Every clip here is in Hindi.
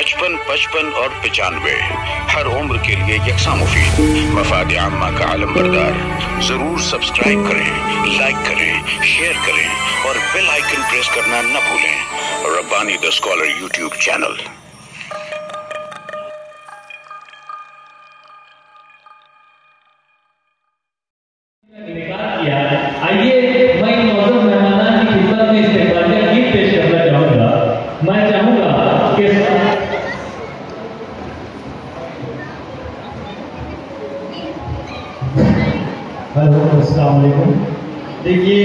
55, 55 और 95 हर उम्र के लिए यकसा मुफीद। मफाद आम्मा का आलम बरदार। जरूर सब्सक्राइब करें, लाइक करें, शेयर करें और बेल आइकन प्रेस करना न भूलें। Rabbani the scholar YouTube channel. आइए मैं मौजूद मेहमान की खिदमत में इस्तेमालिया गीत पेश करना चाहूँगा। मैं चाहूँगा कि हेलो अस्सलाम वालेकुम। देखिए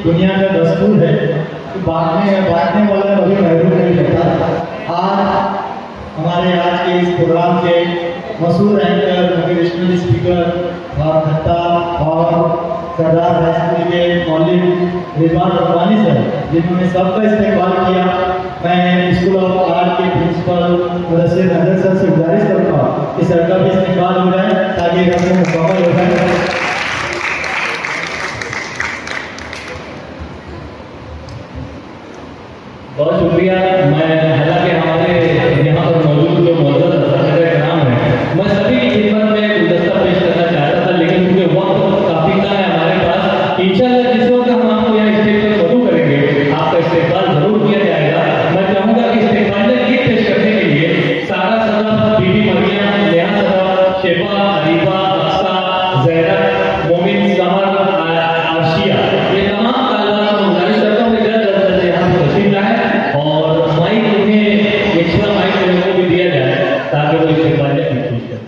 दुनिया का दस्तूर है कि बांटने वाला कभी महरूम नहीं रहता। आज हमारे आज के इस प्रोग्राम के मशहूर एंकर, मोटिवेशनल स्पीकर और खत्ताब और सरदार हाई स्कूल के मौलिक रिजवान रब्बानी सर, जिन्होंने सबका इस्तेमाल किया। मैं स्कूल ऑफ आर्ट के प्रिंसिपल मुदस्सिर नजर सर से गुजारिश करूँगा कि सर का भी इस्तेमाल हो जाए ताकि रस्म मुकम्मल हो जाए। बहुत शुक्रिया। मैं हालांकि हमारे यहाँ पर मौजूद जो मौजूद नाम है, मैं सभी की खिदमत में गुलदस्ता पेश करना चाहता था, लेकिन क्योंकि वक्त काफी कम है हमारे पास, इंशाअल्लाह जिस वक्त हम आपको यहाँ स्टेज पर मौजूद करेंगे आपका इस्तेमाल जरूर किया जाएगा। मैं चाहूँगा कि इस्तेमाल गीत पेश करने के लिए सारा सदफ, बीबी मरियम, नेहा सदफ, शेफा, अरीफा, अक्सा, जहरा, मोमिन, समर, आशिया, ये तमाम तालिबात को गुजारिश करता हूँ कि जल्द से यहाँ पर तशरीफ लाएं और माइक उन्हें एक्स्ट्रा माइक को भी दिया जाए ताकि वो इस्तेमाल की कोशिश करें।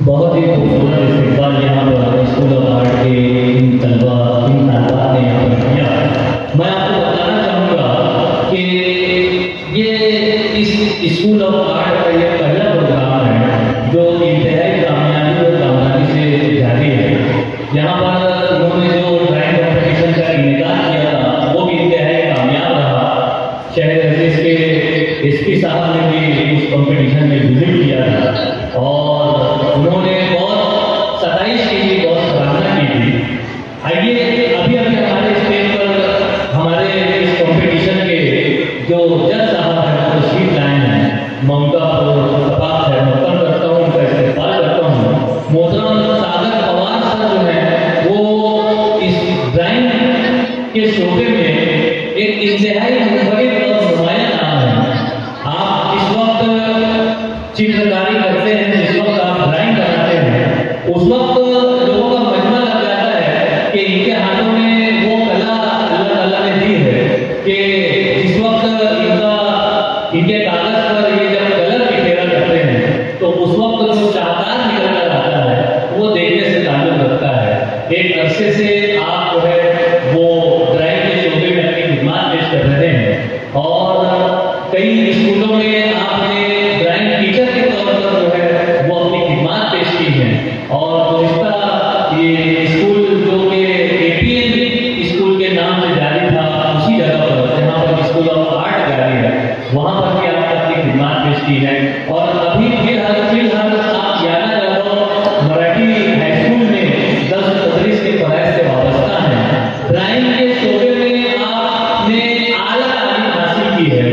बहुत ही खूबसूरत इस्तेमाल यहाँ पर स्कूल ऑफ आर्ट के इन तलबा ने यहाँ पर किया। मैं आपको बताना चाहूँगा कि ये इस स्कूल ऑफ आर्ट का ये पहला प्रोग्राम है जो इंतहाई कामयाबी और कामयाबी से जारी है। यहाँ पर उन्होंने जो ड्राइंग कॉम्पिटिशन का इनेकाद किया था वो भी इंतहाई कामयाब रहा। शहर अजीज के एसपी साहब ने भी उस कॉम्पिटिशन में विजिट किया था और उन्होंने बहुत 27 की भी बहुत सराहना की थी। आइए अभी हमारे स्टेज पर हमारे इस कंपटीशन के जो जज साहब हैं वो तशरीफ लाए हैं। मैं उनका खैर करता हूँ, उनका इस्तेमाल करता हूँ। मोहतरम सागर पवार सर जो है वो इस ड्राइंग के शोबे में एक इंतहाई मुनफरिद और नुमाया नाम है। कई स्कूलों में आपने ड्राइंग टीचर के तौर पर जो है वो अपनी खिदमत पेश की है। और इसका ये स्कूल जो कि APN स्कूल के नाम से जारी था, उसी जगह पर जहाँ पर स्कूल ऑफ आर्ट जारी है, वहाँ पर भी आपने अपनी खिदमत पेश की है। और अभी फिलहाल आप याना जाधव मराठी हाई स्कूल में 10 तदरीस के पढ़ाई से वाबस्ता हैं। ड्राइंग के शोबे में आपने आला तालीम हासिल की है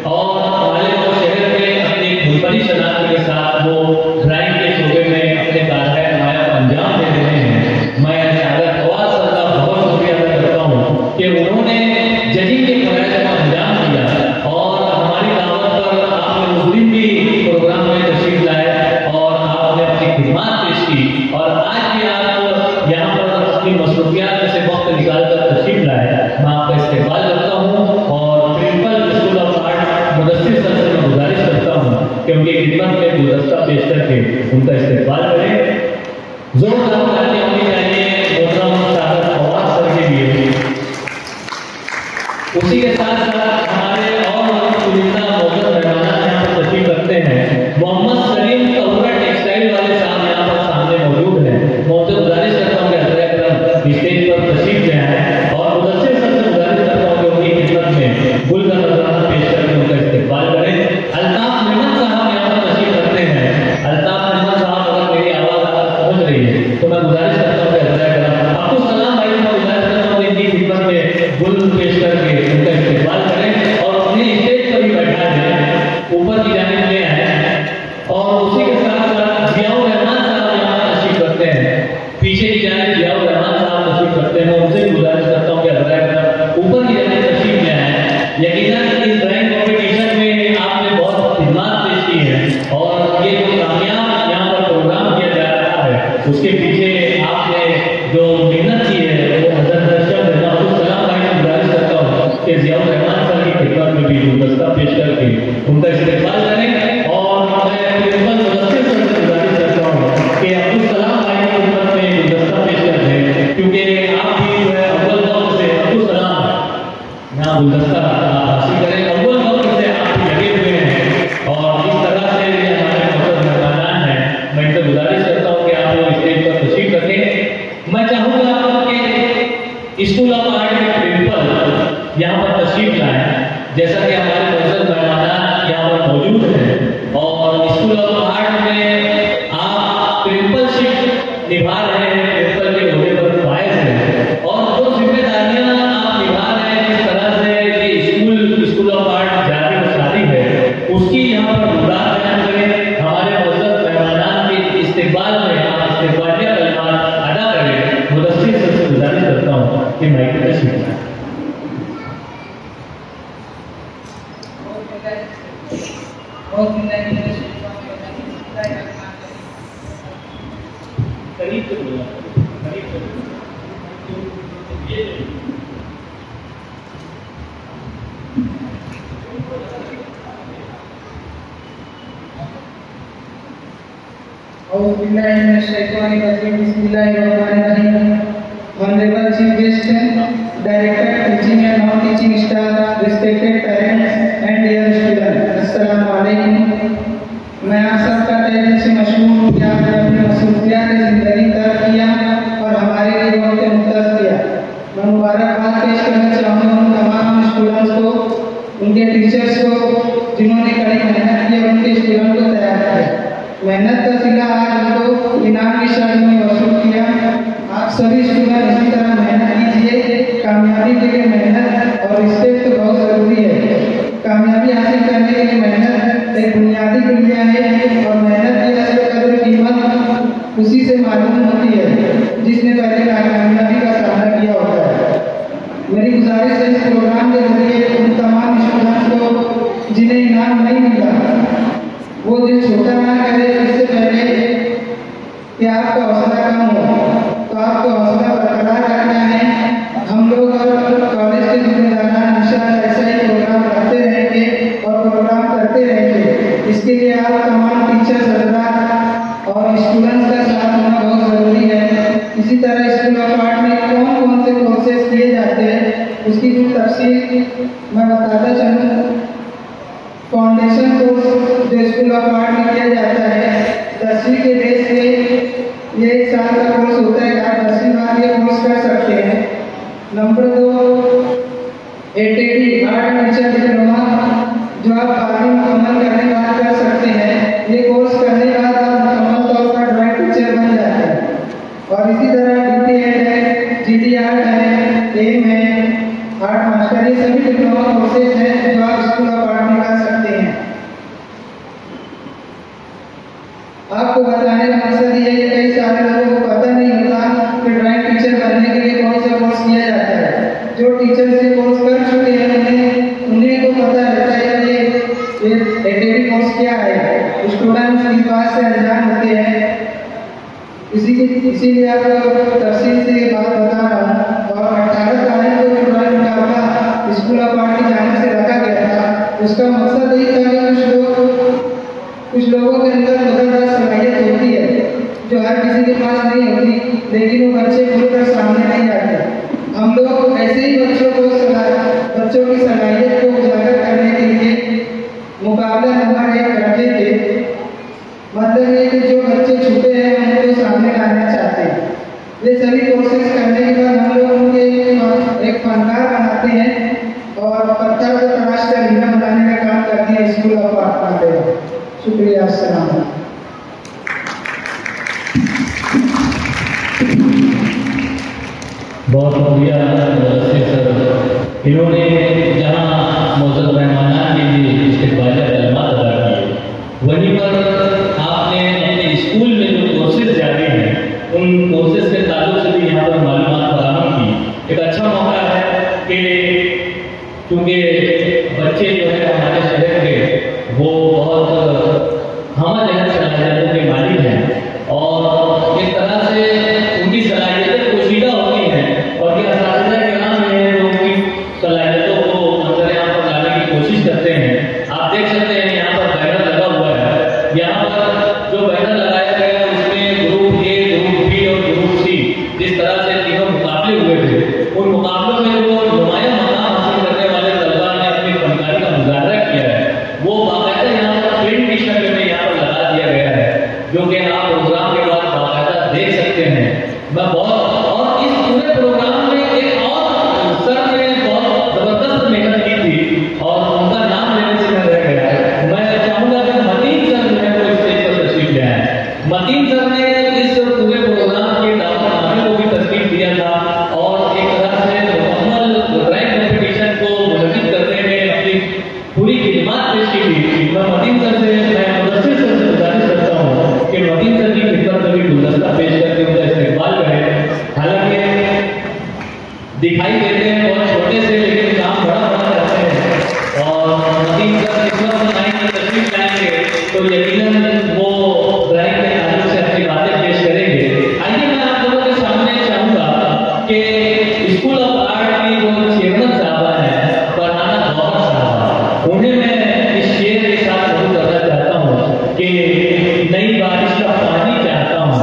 और वालिद और शहर में अपने खुदबरी शनाख्त के साथ वो ड्राइंग के शोबे में अपने कारनामे नायाब अंजाम दे रहे हैं। मैं शागिर्द फवाद सर का बहुत शुक्रिया अदा करता हूँ कि उन्होंने जजिंग के फराइज का अंजाम दिया और हमारी दावत पर आपने उस दिन भी प्रोग्राम में तशरीफ लाए और आपने अपनी खिदमत पेश की। और आज भी आप यहाँ पर अपनी मसरूफियात में से वक्त निकाल कर तशरीफ लाए। मैं आपका इस्तेमाल करता हूँ और principal school of art Mudassir sir से मैं गुजारिश करता हूँ कि उनकी खिदमत में गुलदस्ता पेश करके उनका इस्तेमाल करें। जोरदार तालियां होनी चाहिए मोहतरम शागिर्द फवाद सर के लिए। उसी के साथ साथ हमारे और चुनिंदा मौजूद मेहमान यहाँ पर तशरीफ रखते हैं। मोहम्मद सलीम कौरा टेक्सटाइल वाले साहब यहाँ पर सामने मौजूद हैं। मैं उनसे गुजारिश करता हूँ कि हज़रत स्टेज पर तशरीफ ले आए और मुदस्सिर सर से गुजारिश करता हूँ कि उनकी खिदमत में गुल का नजराना पेश करके उनका इस्तेमाल करें। अल्ताफ मेमन साहब यहाँ पर तशरीफ रखते हैं। अल्ताफ मेमन साहब अगर मेरी आवाज़ पहुँच रही है तो मैं गुजारिश करता हूँ कि हज़रत अब्दुल सलाम भाई मैं गुजारिश करता हूँ कि इनकी खिदमत में गुल पेश करके उनका इस्तेमाल करें और उन्हें स्टेज पर ही बैठा दें, ऊपर की जानिब ले आए। और उसी के साथ साथ जियाउर रहमान साहब यहाँ पर तशरीफ रखते हैं, पीछे की जानिब जियाउर रहमान साहब तशरीफ रखते हैं। मैं उनसे गुजारिश करता हूँ कि हज़रत ऊपर की जानिब तशरीफ ले आए। यकीनन इस ड्राइंग कॉम्पिटिशन में आपने बहुत खिदमत पेश की है और ये जो कामयाब यहाँ पर प्रोग्राम किया जा रहा है उसके पीछे आपने जो मेहनत की है वो हज़रत अब्दुल सलाम भाई से गुजारिश करता हूँ कि जियाउर रहमान सर की खिदमत में भी गुलदस्ता पेश करके उनका इस्तेमाल करें। और मैं प्रिंसिपल मुदस्सिर सर से गुजारिश करता हूँ कि अब्दुल सलाम भाई की खिदमत में गुलदस्ता पेश कर दें, क्योंकि आप भी जो है अव्वल वक्त से अब्दुल सलाम यहाँ गुलदस्ता हासिल करें। अव्वल वक्त से आप लगे हुए हैं और इस तरह से ये हमारे मौजूद मेहमान हैं। मैं इनसे गुजारिश करता हूँ कि आप लोग स्टेज पर तशरीफ रखें। मैं चाहूँगा कि स्कूल ऑफ आर्ट के प्रिंसिपल यहाँ पर तशरीफ लाएं, जैसा कि हमारे मौजूद मेहमान यहाँ पर मौजूद हैं। और स्कूल ऑफ आर्ट में आप प्रिंसिपलशिप निभा रहे हैं, प्रिंसिपल के होने पर फायज हैं और जो जिम्मेदारियां आप निभा रहे हैं, जिस तरह से ये स्कूल ऑफ आर्ट जारी और सारी है उसकी यहाँ पर गुजार बयान करें। हमारे मौजूद मेहमान के इस्तेमाल में आप इस्तेमालिया कलमात अदा करें। मुदस्सिर सर से गुजारिश करता हूँ कि माइक पर तशरीफ लाएं। करीब से बोला, करीब से ये Honorable Chief Guest, Director, Teaching and Non-Teaching Staff, respected parents and dear students, Assalamu alaikum। मैं आप सबका तहे दिल से मशहूर हूँ कि आपने अपनी मसरूफियात ज़िंदगी तर्क किया और हमारे लिए वक्त मुख्तस किया। मैं मुबारकबाद पेश करना चाहूँगा उन तमाम स्टूडेंट्स को, उनके टीचर्स को जिन्होंने कड़ी मेहनत की और उनके स्टूडेंट को तैयार किया। मेहनत का सिला आज उनको इनाम की शक्ल में वसूल किया। आप सभी स्टूडेंट इसी तरह मेहनत कीजिए। कामयाबी के लिए मेहनत और रिस्पेक्ट तो बहुत ज़रूरी है। कामयाबी हासिल करने के लिए मेहनत एक बुनियादी दुनिया है और मेहनत की असल कदर कीमत उसी से मालूम होती है जिसने पहले कामयाबी का सामना किया होता है। मेरी गुजारिश है इस प्रोग्राम के जरिए उन तमाम स्टूडेंट्स को जिन्हें इनाम नहीं मिला वो दिल छोटा ना करे। इससे पहले कि आपका हौसला कम हो तो आपको हौसला बरकरार रखना है। हम लोग और कॉलेज के जिम्मेदार इंशाअल्लाह ऐसा ही प्रोग्राम करते रहेंगे और प्रोग्राम करते रहेंगे। इसके लिए आप तमाम टीचर्स, हज़रात और स्टूडेंट्स का साथ होना बहुत ज़रूरी है। इसी तरह स्कूल ऑफ आर्ट में कौन कौन से कोर्सेज किए जाते हैं उसकी कुछ तफसील मैं बताता चलूँ। फाउंडेशन कोर्स जो स्कूल ऑफ आर्ट में किया जाता है 10वीं के बेस पे ये 1 साल का कोर्स होता है। आप 10वीं बाद ये कोर्स कर सकते हैं। Number 2 ATD art teacher diploma जो आप 12वीं मुकम्मल करने के बाद कर सकते हैं। ये कोर्स करने के बाद आप मुकम्मल तौर पर ड्राइंग टीचर बन जाते हैं। और इसी तरह DTED है, GD आर्ट है, एम है, आर्ट मास्टर, ये सभी डिप्लोमा कोर्सेज हैं जो आप स्कूल ऑफ आर्ट में कर सकते हैं। आपको बताने का मकसद ये है कि कई सारे लोगों को पता नहीं होता कि ड्राइंग टीचर बनने के लिए कौन सा कोर्स किया जाता है। जो टीचर से कोर्स कर चुके हैं उन्हें तो पता रहता है कि ये ATD कोर्स क्या है। स्टूडेंट्स इस बात से अनजान होते हैं। इसीलिए आपको तफसील से ये बात बता रहा हूँ। और 18 तारीख को जो ड्राइंग मुकाबला स्कूल ऑफ आर्ट की जानिब से रखा गया था, उसका मकसद यही था कि कुछ लोगों के अंदर खुदादार सलाहियत होती है जो हर किसी के पास नहीं होती, लेकिन वो बच्चे खुलकर सामने नहीं आते। हम लोग ऐसे ही बच्चों की सलाहियत को उजागर करने के लिए मुकाबला नंबर 1 रखे थे। मतलब ये कि जो बच्चे छुपे हैं उनको सामने लाना चाहते हैं। ये सभी कोर्सेज करने के बाद हम लोग उनके एक फनकार बनाते हैं और पत्थर को तराश कर हीरा बनाने का काम करते हैं स्कूल ऑफ आर्ट में। शुक्रिया। अस्सलाम। बहुत शुक्रिया सर। इन्होंने जहाँ मौजूद मेहमानान के लिए इस्तेक़बालिया कलमात अदा किए, वहीं पर आपने अपने स्कूल में जो कोर्सेज जारी हैं उन कोर्सेज के ताल्लुक से भी यहाँ पर मालूमात फराहम की। एक अच्छा मौका है कि चूँकि बच्चे जो है हमारे शहर के वो बहुत हमारे सलाहियतों के मालिक हैं और एक तरह से उनकी सलाहियतें पोशीदा होती हैं और ये असातिज़ा किराम हैं जो उनकी सलाहियतों को अंदर यहाँ पर लाने की कोशिश करते हैं। आप देख सकते हैं यहाँ पर बैनर लगा हुआ है। यहाँ पर जो बैनर लगाया गया है उसमें ग्रुप A, ग्रुप B और ग्रुप C जिस तरह से तीनों मुकाबले हुए थे, उन मुकाबलों में जो नुमाया मकाम हासिल करने वाले तलबा ने अपनी फनकारी का मुजाहरा किया है वो बाकायदा यहाँ पर प्रिंट की शक्ल में यहाँ पर लगा दिया गया है, जो कि आप प्रोग्राम के बाद बाकायदा देख सकते हैं। मैं बहुत और इस पूरे प्रोग्राम में एक और सर ने बहुत जबरदस्त मेहनत की थी और उनका नाम लेने से मैं रह गया है। मैं चाहूँगा कि मतीन सर जो है वो स्टेज पर तशरीफ ले आए। मतीन सर ने इस पूरे प्रोग्राम के दावतनामे को भी तरतीब दिया था और एक तरह से मुकम्मल ड्राइंग कॉम्पिटिशन को मुनक़िद करने में अपनी पूरी खिदमत पेश की थी। मैं मतीन सर से मुदस्सिर सर से गुजारिश करता हूँ कि मतीन सर की खिदमत में भी गुलदस्ता पेश करके उनका इस्तेक़बाल करें। हालांकि दिखाई देते हैं बहुत छोटे से, लेकिन काम बड़ा बड़ा करते हैं और मतीन सर इस वक्त ड्राइंग की तशरीफ लाएंगे तो यकीनन वो ड्राइंग के ताल्लुक से अपनी बातें पेश करेंगे। आइए मैं आप लोगों के सामने चाहूँगा कि स्कूल ऑफ आर्ट की जो चेयरमैन साहबा हैं फरहाना गौहर साहबा, उन्हें मैं इस शेर के साथ शुरू करना चाहता हूँ कि नई बारिश का पानी चाहता हूँ,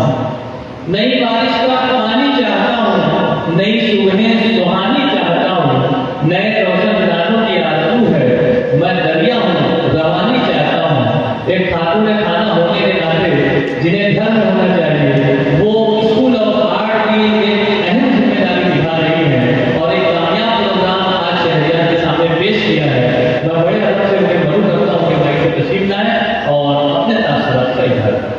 नई बारिश का पानी चाहता हूँ, नई सुबहें सुहानी चाहता हूँ, नए रोशन रातों की आरज़ू है, मैं दरिया हूँ रवानी चाहता हूँ। एक खातून खाना होने के नाते जिन्हें धर्म होना चाहिए वो स्कूल ऑफ आर्ट की एक अहम जिम्मेदारी निभा रही है और एक कामयाब प्रोग्राम आज शहरियार के सामने पेश किया है। मैं बड़े अदब से उन्हें मदद करता हूँ कि माइक पर तशरीफ लाएं और अपने तासुरात का इजहार करें।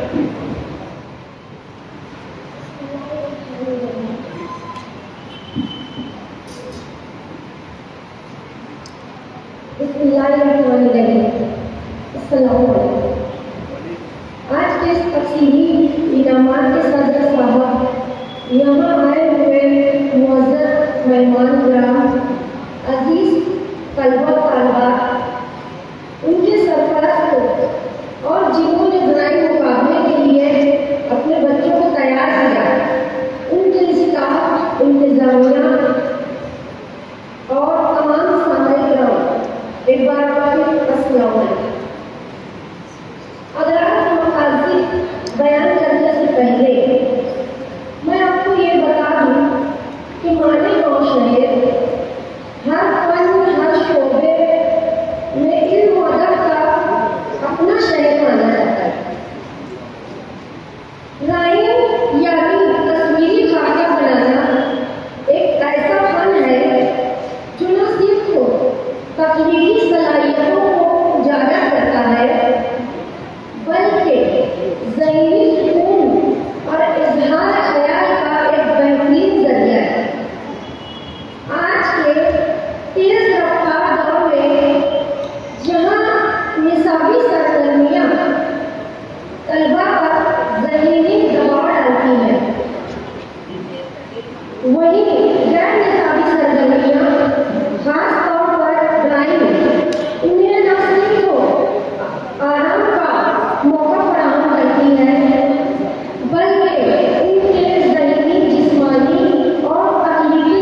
आज के इस तक़सीमी इनामात के सदर साहब, यहाँ आए हुए मुअज़्ज़ज़ मेहमान किराम, अजीज तलबा तालिबात, उनके सरपरस्त और जिन्होंने ड्राइंग मुकाबले के लिए अपने बच्चों को तैयार किया, उनके स्टाफ, उनके ज़ामिया और तमाम सामाईन, एक बार अस्सलाम वालेकुम। अगर आप मक़ासिद बयान करने से पहले मैं आपको ये बता दूँ कि माने नौशहर हर फन, हर शोबे में इल्म अदब का माना जाता है। ड्राइंग यानी तस्वीरी खाका बनाना एक ऐसा फन है जो न सिर्फ तकनीकी सलाहियतों को उजागर करता है, बल्कि ज़हनी सुकून और इजहार ख्याल का एक बेहतरीन जरिया है। आज के तेज रफ्तार दौर में जहाँ निसाबी सरगर्मियाँ तलबा पर ज़हनी दबाव डालती हैं, वहीं गैर निसाबी सरगर्मियाँ खास तौर पर ड्राइंग उन्हें न सिर्फ आराम का मौका फराहम करती है, बल्कि उनके ज़हनी, जिस्मानी और तकनीकी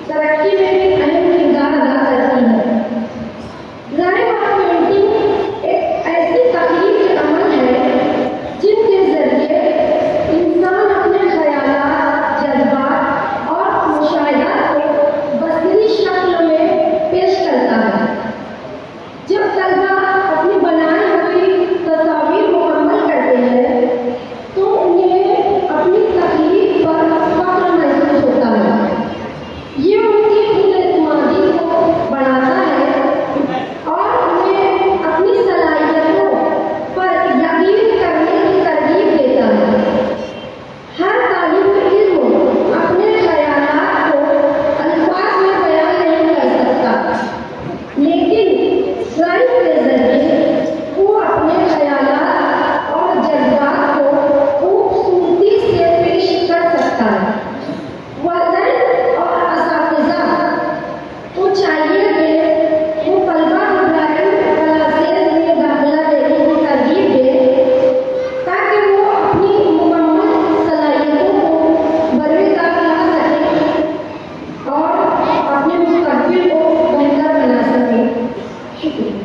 तरक्की में भी अहम किरदार अदा करती है। ड्राइंग और पेंटिंग एक ऐसी तकनीकी अमल है जिनके जरिए इंसान अपने ख्यालात, जज्बात और मुशाहिदात को बसरी शक्ल में पेश करता है। जब तलबा अपनी बनाई हुई तस्वीर मुकम्मल करते हैं तो उन्हें अपनी तकलीफ पर फख्र महसूस होता है। ये उनकी खुद-एतमादी को बढ़ाता है और उन्हें अपनी सलाहियतों पर यकीन करने की तरगीब देता है। हर तालिब इल्म अपने ख्यालात को अल्फाज में बयान नहीं कर सकता, लेकिन ड्राइंग के जरिए वो अपने ख्यालात और जज्बात को खूबसूरती से पेश कर सकता है। वालिदैन और असातिज़ा को चाहिए कि वो तलबा को ड्राइंग क्लासेस में दाखिला लेने की तरगीब दे, ताकि वो अपनी मुकम्मल सलाहियतों को बरवक़्त ला सकें और अपने मुस्तक़बिल को बेहतर बना सकें। शुक्रिया।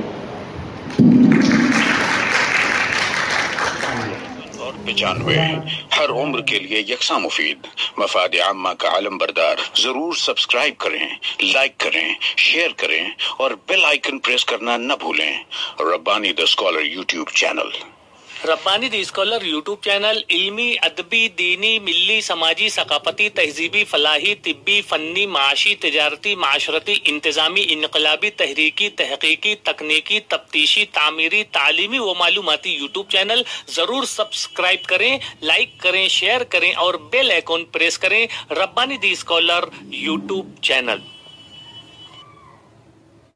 और 95 हर उम्र के लिए यकसा मुफीद मफाद आम्मा का आलम बरदार। जरूर सब्सक्राइब करें, लाइक करें, शेयर करें और बेल आइकन प्रेस करना न भूलें। Rabbani the scholar YouTube channel. Rabbani the scholar YouTube channel इल्मी, अदबी, दीनी, मिल्ली, समाजी, सकाफती, तहजीबी, फलाही, तिब्बी, फन्नी, माशी, तिजारती, माशरती, इंतजामी, इनकलाबी, तहरीकी, तहकीकी, तकनीकी, तफ्तीशी, तामीरी, तालीमी व मालूमाती यूट्यूब चैनल। जरूर सब्सक्राइब करें, लाइक करें, शेयर करें और बेल आइकॉन प्रेस करें। Rabbani the scholar YouTube channel.